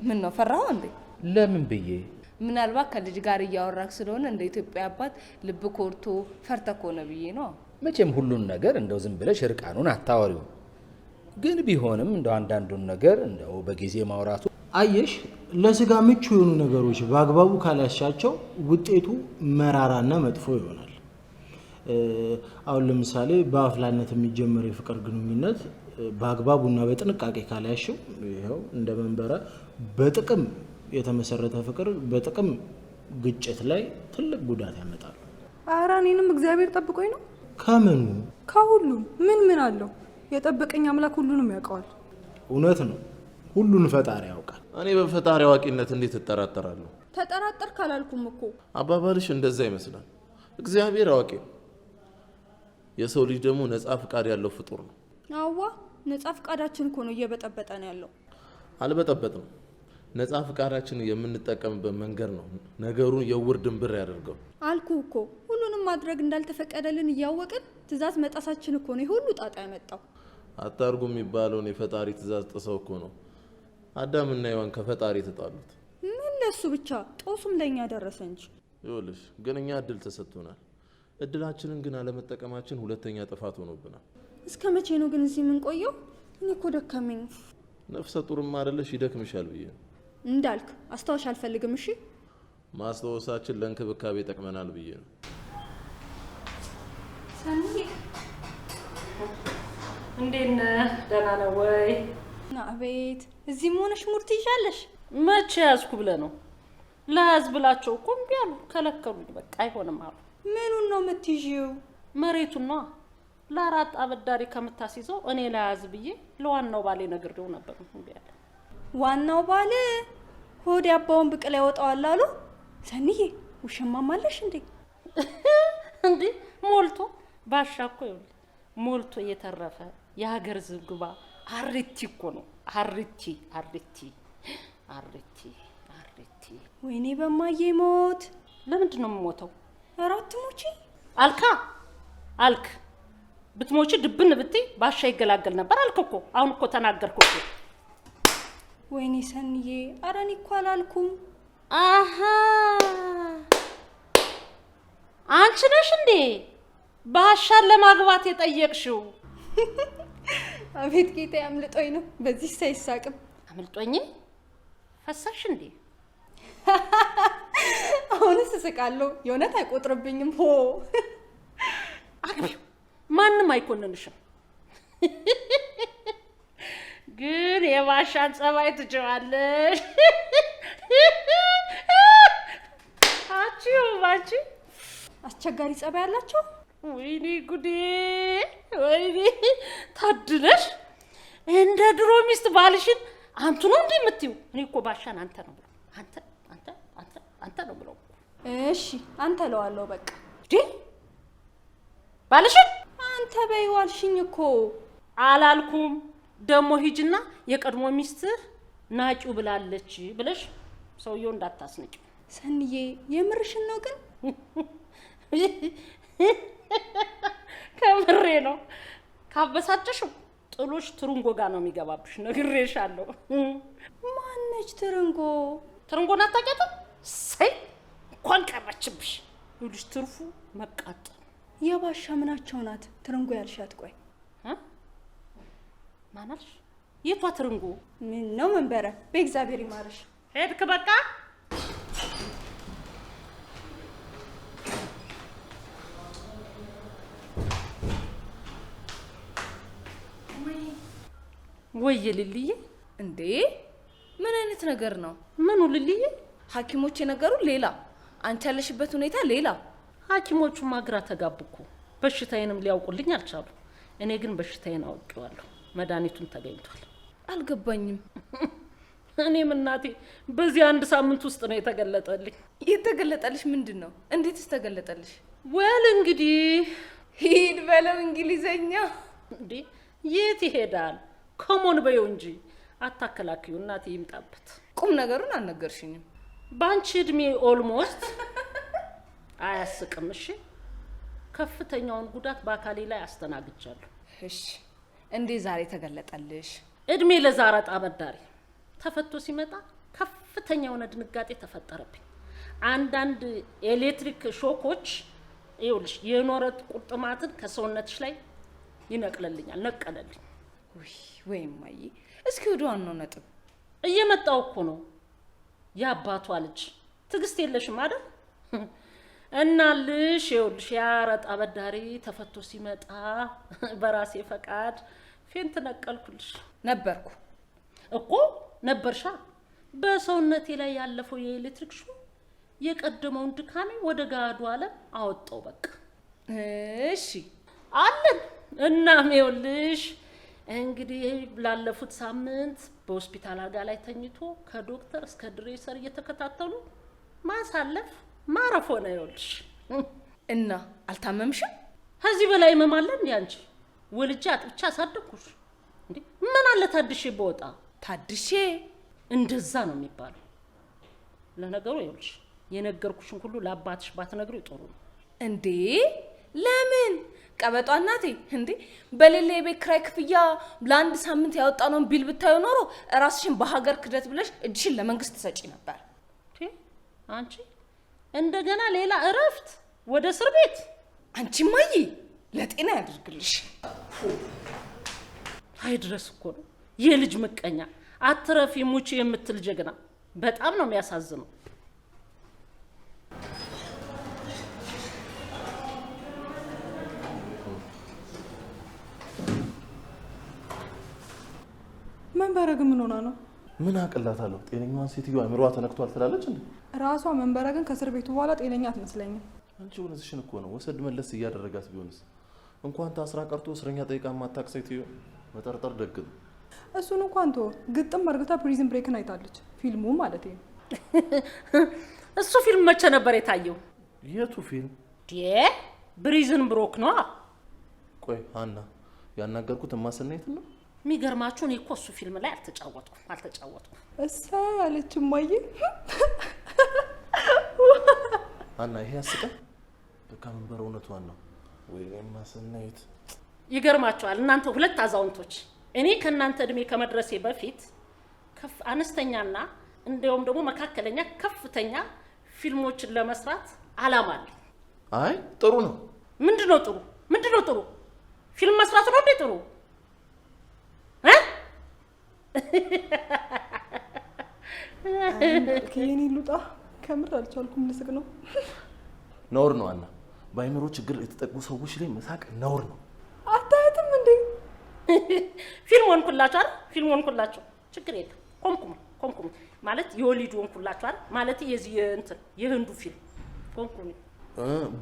ምን ነው ፈራኸው እንዴ? ለምን ብዬ? ምናልባት ከልጅ ጋር እያወራክ ስለሆነ እንደ ኢትዮጵያ አባት ልብ ኮርቶ ፈርተህ ከሆነ ብዬ ነው። መቼም ሁሉን ነገር እንደው ዝም ብለሽ እርቃኑን አታወሪው። ግን ቢሆንም እንደው አንዳንዱን ነገር እንደው በጊዜ ማውራቱ አየሽ፣ ለስጋ ምቹ የሆኑ ነገሮች በአግባቡ ካላሻቸው ውጤቱ መራራና መጥፎ ይሆናል። አሁን ለምሳሌ በአፍላነት የሚጀመር የፍቅር ግንኙነት በአግባቡና በጥንቃቄ ካላያሽው ይኸው እንደ መንበረ በጥቅም የተመሰረተ ፍቅር በጥቅም ግጭት ላይ ትልቅ ጉዳት ያመጣል። ኧረ እኔንም እግዚአብሔር ጠብቆኝ ነው። ከምኑ? ከሁሉም። ምን አለው? የጠበቀኝ አምላክ ሁሉንም ያውቀዋል። እውነት ነው፣ ሁሉን ፈጣሪ ያውቃል። እኔ በፈጣሪ አዋቂነት እንዴት እጠራጠራለሁ? ተጠራጠር ካላልኩም እኮ አባባልሽ እንደዛ ይመስላል። እግዚአብሔር አዋቂ ነው። የሰው ልጅ ደግሞ ነፃ ፍቃድ ያለው ፍጡር ነው። አዋ ነፃ ፍቃዳችን እኮ ነው እየበጠበጠ ነው ያለው። አልበጠበጥም። ነፃ ፍቃዳችን የምንጠቀምበት መንገድ ነው ነገሩን የውር ድንብር ያደርገው። አልኩ እኮ ሁሉንም ማድረግ እንዳልተፈቀደልን እያወቅን ትእዛዝ መጣሳችን እኮ ነው ይሁሉ ጣጣ ያመጣው። አታርጉ የሚባለውን የፈጣሪ ትእዛዝ ጥሰው እኮ ነው አዳምና ሔዋን ከፈጣሪ ተጣሉት። ምን ለሱ ብቻ ጦሱም ለኛ ደረሰ እንጂ። ይኸውልሽ ግን እኛ እድል ተሰጥቶናል። እድላችንን ግን አለመጠቀማችን ሁለተኛ ጥፋት ሆኖብናል። እስከ መቼ ነው ግን እዚህ የምንቆየው? እኔ እኮ ደከመኝ። ነፍሰ ጡርም አይደለሽ ይደክምሻል ብዬ እንዳልክ አስታወሽ አልፈልግም። እሺ ማስታወሳችን ለእንክብካቤ ጠቅመናል ብዬ ነው። ሰኒ እንዴት ነህ? ደህና ነው ወይ? አቤት እዚህም ሆነሽ ሙርት ይሻለሽ። መቼ ያዝኩ ብለህ ነው? ለያዝ ብላቸው እኮ እምቢ አሉ፣ ከለከሉኝ። በቃ አይሆንም አሉ። ምኑን ነው የምትይዥው? መሬቱን ነዋ። ለአራት አበዳሪ ከምታስይዘው እኔ ለያዝ ብዬ ለዋናው ባሌ ነግሬው ነበር። እምቢ አለ። ዋናው ባለ ሆድ ያባውን ብቅል ያወጣዋል አሉ። ሰኒዬ ውሽማም አለሽ እንዴ? እንዴ ሞልቶ ባሻ እኮ ይኸውልህ ሞልቶ የተረፈ የሀገር ዝግባ አሪቲ እኮ ነው። አሪቲ አሪቲ አሪቲ አሪቲ። ወይኔ በማዬ ሞት። ለምንድን ነው የምሞተው? አራት ሞቺ አልካ አልክ። ብትሞቺ ድብን ብትይ ባሻ ይገላገል ነበር አልክ እኮ። አሁን እኮ ተናገርኩ እኮ። ወይኔ ሰኒዬ፣ ኧረ እኔ እኮ አላልኩም። አሃ አንቺ ነሽ እንዴ ባሻን ለማግባት የጠየቅሽው? አቤት ጌታ አምልጦኝ ነው። በዚህ ሳይሳቅም አምልጦኝ ፈሳሽ እንዴ? አሁንስ እስቃለሁ። የእውነት አይቆጥርብኝም። ሆ አግቢው፣ ማንም አይኮንንሽም። ግን የባሻን ጸባይ ትችዋለሽ። አቺው ባቺ አስቸጋሪ ጸባይ ያላቸው። ወይኔ ጉዴ! ወይኔ ታድለሽ። እንደ ድሮ ሚስት ባልሽን አንቱ ነው እንዴ የምትይው? እኔ እኮ ባሻን አንተ ነው ብለው አንተ ነው ብለው። እሺ አንተ ለዋለሁ በቃ። ዲ ባልሽን አንተ በይው አልሽኝ እኮ። አላልኩም። ደሞ ሂጅና የቀድሞ ሚስት ናጪው ብላለች ብለሽ ሰውየው እንዳታስነጭ። ሰንዬ የምርሽን ነው ግን? ከምሬ ነው። ካበሳጨሽው ጥሎሽ ትርንጎ ጋር ነው የሚገባብሽ። ነግሬሻለሁ። ማነች ትርንጎ? ትርንጎን አታውቂያትም? ሰይ እንኳን ቀረችብሽ። ይኸውልሽ ትርፉ መቃጠል። የባሻ ምናቸው ናት ትርንጎ ያልሻት? ቆይ ማናልሽ? የቷ ትርንጎ? ምን ነው መንበረ? በእግዚአብሔር ይማርሽ። ሄድክ በቃ። ወይ ልልዬ። እንዴ ምን አይነት ነገር ነው? ምኑ ልልዬ? ሐኪሞች የነገሩ ሌላ፣ አንቺ ያለሽበት ሁኔታ ሌላ። ሐኪሞቹ ማግራ ተጋብኩ። በሽታዬንም ሊያውቁልኝ አልቻሉ። እኔ ግን በሽታዬን አውቄዋለሁ። መድኃኒቱን ተገኝቷል። አልገባኝም። እኔም እናቴ በዚህ አንድ ሳምንት ውስጥ ነው የተገለጠልኝ። የተገለጠልሽ ምንድን ነው? እንዴትስ ተገለጠልሽ? ወል እንግዲህ ሂድ በለው እንግሊዘኛ። እንዴ የት ይሄዳል? ኮሞን በየው እንጂ አታከላክዩ። እናቴ ይምጣበት። ቁም ነገሩን አልነገርሽኝም። ባንቺ እድሜ ኦልሞስት አያስቅም። እሺ ከፍተኛውን ጉዳት በአካሌ ላይ አስተናግጃለሁ። እሺ እንዴ ዛሬ ተገለጠልሽ? እድሜ ለዛራጣ አበዳሪ ተፈቶ ሲመጣ ከፍተኛ የሆነ ድንጋጤ ተፈጠረብኝ። አንዳንድ ኤሌክትሪክ ሾኮች ይኸውልሽ የኖረት ቁርጥማትን ከሰውነትሽ ላይ ይነቅልልኛል። ነቀለልኝ። ወይ ማዬ፣ እስኪ ወደ ዋናው ነጥብ። እየመጣው እኮ ነው። የአባቷ ልጅ ትዕግስት የለሽም አይደል? እናልሽ ይኸውልሽ ያረጣ አበዳሪ ተፈቶ ሲመጣ በራሴ ፈቃድ ፌንት ነቀልኩልሽ። ነበርኩ እኮ ነበርሻ። በሰውነቴ ላይ ያለፈው የኤሌክትሪክ ሾክ የቀደመውን ድካሜ ወደ ጋዱ ዓለም አወጣው። በቃ እሺ አለን። እናም ይኸውልሽ እንግዲህ ላለፉት ሳምንት በሆስፒታል አልጋ ላይ ተኝቶ ከዶክተር እስከ ድሬሰር እየተከታተሉ ማሳለፍ ማረፍ ሆነ። ይኸውልሽ እና አልታመምሽም? ከዚህ በላይ መማለ እንዴ? አንቺ ወልጄ አጥብቻ አሳደግኩሽ እንዴ? ምን አለ ታድሼ በወጣ። ታድሼ እንደዛ ነው የሚባለው። ለነገሩ ይኸውልሽ የነገርኩሽን ሁሉ ለአባትሽ ባትነግሪው ጥሩ ነው። እንዴ ለምን? ቀበጧ እናቴ እንዴ በሌላ የቤት ኪራይ ክፍያ ለአንድ ሳምንት ያወጣነውን ቢል ብታዩ ኖሮ ራስሽን በሀገር ክደት ብለሽ እጅሽን ለመንግስት ትሰጪ ነበር። አንቺ እንደገና ሌላ እረፍት ወደ እስር ቤት። አንቺ ማዬ ለጤና ያድርግልሽ። አይ ድረስ እኮ ነው የልጅ ምቀኛ። አትረፊ ሙቺ የምትል ጀግና። በጣም ነው የሚያሳዝነው። መንበረግን ምን ሆና ነው? ምን አቅላታለሁ? ጤነኛዋን ሴትዮ አእምሮዋ ተነክቷል ትላለች እንዴ? ራሷ መንበረግን ከእስር ቤቱ በኋላ ጤነኛ አትመስለኝም። አንቺ እውነትሽን እኮ ነው። ወሰድ መለስ እያደረጋት ቢሆንስ? እንኳን ታስራ ቀርቶ እስረኛ ጠይቃ ማታቅ ሴትዮ መጠርጠር ደግ ነው። እሱን እንኳን ቶ ግጥም አርግታ ፕሪዝን ብሬክን አይታለች። ፊልሙ ማለት ነው። እሱ ፊልም መቼ ነበር የታየው? የቱ ፊልም? ፕሪዝን ብሬክ ነው። ቆይ ሀና ያናገርኩት ማሰናየት ነው። የሚገርማችሁ እኔ እኮ እሱ ፊልም ላይ አልተጫወትኩም። እሳ ያለች ማዬ። ሀና ይሄ ያስቀል። በቃ መንበር እውነቷን ነው ወይ ማሰናየት። ይገርማችኋል እናንተ ሁለት አዛውንቶች፣ እኔ ከእናንተ እድሜ ከመድረሴ በፊት አነስተኛና እንደውም ደግሞ መካከለኛ ከፍተኛ ፊልሞችን ለመስራት አላማ አለኝ። አይ ጥሩ ነው። ምንድነው ጥሩ? ምንድነው ጥሩ? ፊልም መስራት ነው እንዴ ጥሩ? ከኔ ሉጣ ከምር አልቻልኩም። ልስቅ ነው። ነውር ነው አና። በአይምሮ ችግር የተጠቁ ሰዎች ላይ መሳቅ ነውር ነው። አታያትም እንዴ? ፊልም ሆንኩላችሁ አይደል? ፊልም ሆንኩላችሁ ችግር የለም። ኮምኩም ማለት የወሊድ ሆንኩላችሁ አይደል? ማለት የዚህ እንትን የህንዱ ፊልም ኮምኩም።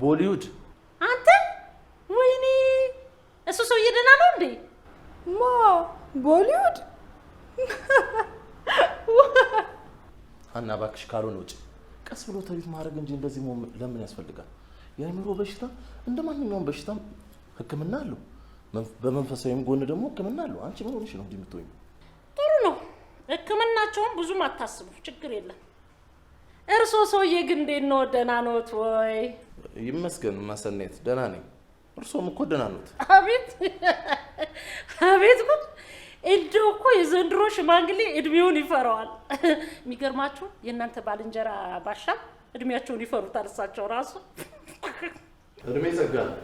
ቦሊውድ አንተ ወይኔ እሱ ሰውዬ ደህና ነው እንዴ? ማ ቦሊውድ? ሀና እባክሽ ካልሆነ ውጭ ቀስ ብሎ ተሪት ማድረግ እንጂ እንደዚህ ለምን ያስፈልጋል? የአእምሮ በሽታ እንደ ማንኛውም በሽታም ሕክምና አለው። በመንፈሳዊም ጎን ደግሞ ሕክምና አለው። አንቺ ምን ሆነሽ ነው እንዲህ የምትሆኚ? ጥሩ ነው ሕክምናቸውን ብዙም አታስቡ፣ ችግር የለም። እርሶ ሰውዬ ግን እንዴት ነው? ደህና ነዎት ወይ? ይመስገን ማሰናየት ደህና ነኝ። እርሶም እኮ ደህና ነዎት። አቤት አቤት ጉድ! እንደው እኮ የዘንድሮ ሽማግሌ እድሜውን ይፈራዋል። የሚገርማችሁ የእናንተ ባልንጀራ ባሻ እድሜያቸውን ይፈሩታል እሳቸው ራሱ። እድሜ ጸጋ ነው።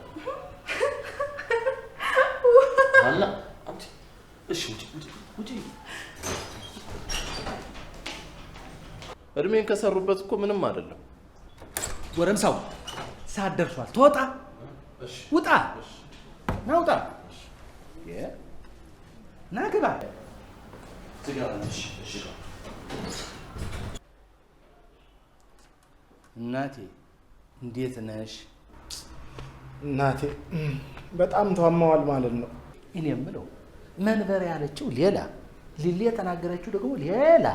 አላ አንቺ እሺ ውጪ። እድሜን ከሰሩበት እኮ ምንም አይደለም። ጎረምሳው ሰዓት ደርሷል። ትወጣ ውጣ ናውጣ ና ግባ። እናቴ እንዴት ነሽ? እናቴ በጣም ታማዋል ማለት ነው። እኔ የምለው መንበር ያለችው ሌላ፣ ሊሊ የተናገረችው ደግሞ ሌላ፣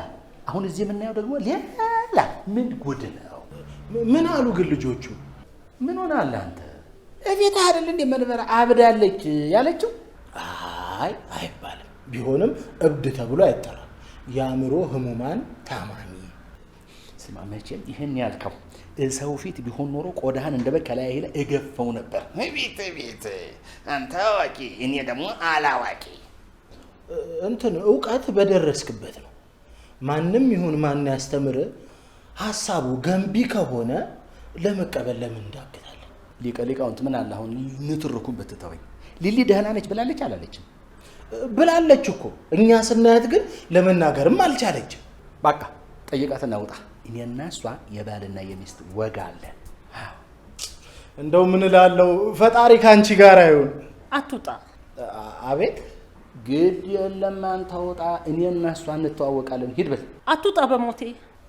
አሁን እዚህ የምናየው ደግሞ ሌላ። ምን ጉድ ነው? ምን አሉ ግን ልጆቹ? ምን ሆናል አንተ? እቤት አይደል እንደ መንበር አብዳለች ያለችው? አይ አይባልም። ቢሆንም እብድ ተብሎ አይጠራም። የአእምሮ ህሙማን ታማሚ። ስማ መቼም ይህን ያልከው ሰው ፊት ቢሆን ኖሮ ቆዳህን እንደ በግ ከላይ ላይ እገፈው ነበር። ቤት አንተ አዋቂ፣ እኔ ደግሞ አላዋቂ። እንትን እውቀት በደረስክበት ነው። ማንም ይሁን ማን ያስተምር ሀሳቡ ገንቢ ከሆነ ለመቀበል ለምን እንዳግታለን? ሊቀ ሊቃውንት ምን አለ አሁን ንትርኩን ብትተወኝ። ሊሊ ደህና ነች ብላለች አላለችም? ብላለች እኮ እኛ ስናያት ግን ለመናገርም አልቻለችም። በቃ ጠይቃትና ውጣ። እኔና እሷ የባልና የሚስት ወግ አለ። እንደው ምን እላለሁ፣ ፈጣሪ ካንቺ ጋር አይሁን። አትውጣ። አቤት ግድ የለም አንተ ውጣ። እኔና እሷ እንተዋወቃለን። ሂድ በል። አትውጣ በሞቴ።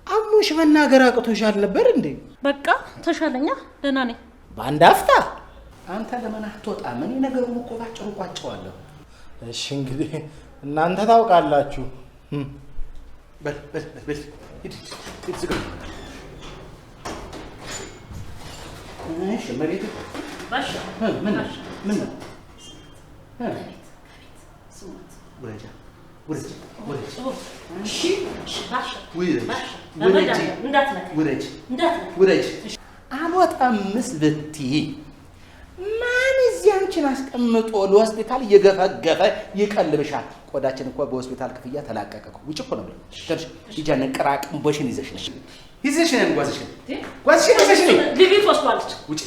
አሞሽ መናገር አቅቶሻል ነበር እንዴ? በቃ ተሻለኛ፣ ደህና ነኝ። በአንድ አፍታ አንተ ለምን አትወጣም? እኔ ነገሩን እኮ ባጭሩ ቋጨዋለሁ። እሺ እንግዲህ እናንተ ታውቃላችሁ። በል ሂድ ዝጋ። እሺ መሬት ባሻ ምን ነው? ውረጃ እሺ ባሻ ውረጅ። አልወጣምስ ብትይ ማን እዚህ አንቺን አስቀምጦ ለሆስፒታል እየገፈገፈ ይቀልብሻል? ቆዳችን እኮ በሆስፒታል ክፍያ ተላቀቀ እኮ። ውጭ እኮ ነው ብለህ ትንሽ ሂጂና ቅራቅንቦሽን ይዘሽ ነሽ ጓዝሽን ይዘሽ ነሽ። ሊሊ ትወስዷለች። ውጭ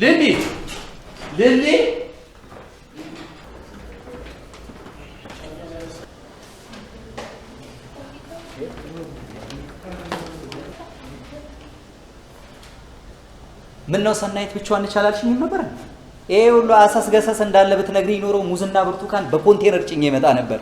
ሊሊ ምን ነው ሰናይት ብቻዋን ይቻላልሽኝ ነበር? ይሄ ሁሉ አሳስገሰስ እንዳለ ብትነግሪኝ ኖሮ ሙዝና ብርቱካን በኮንቴነር ጭኜ ይመጣ ነበር።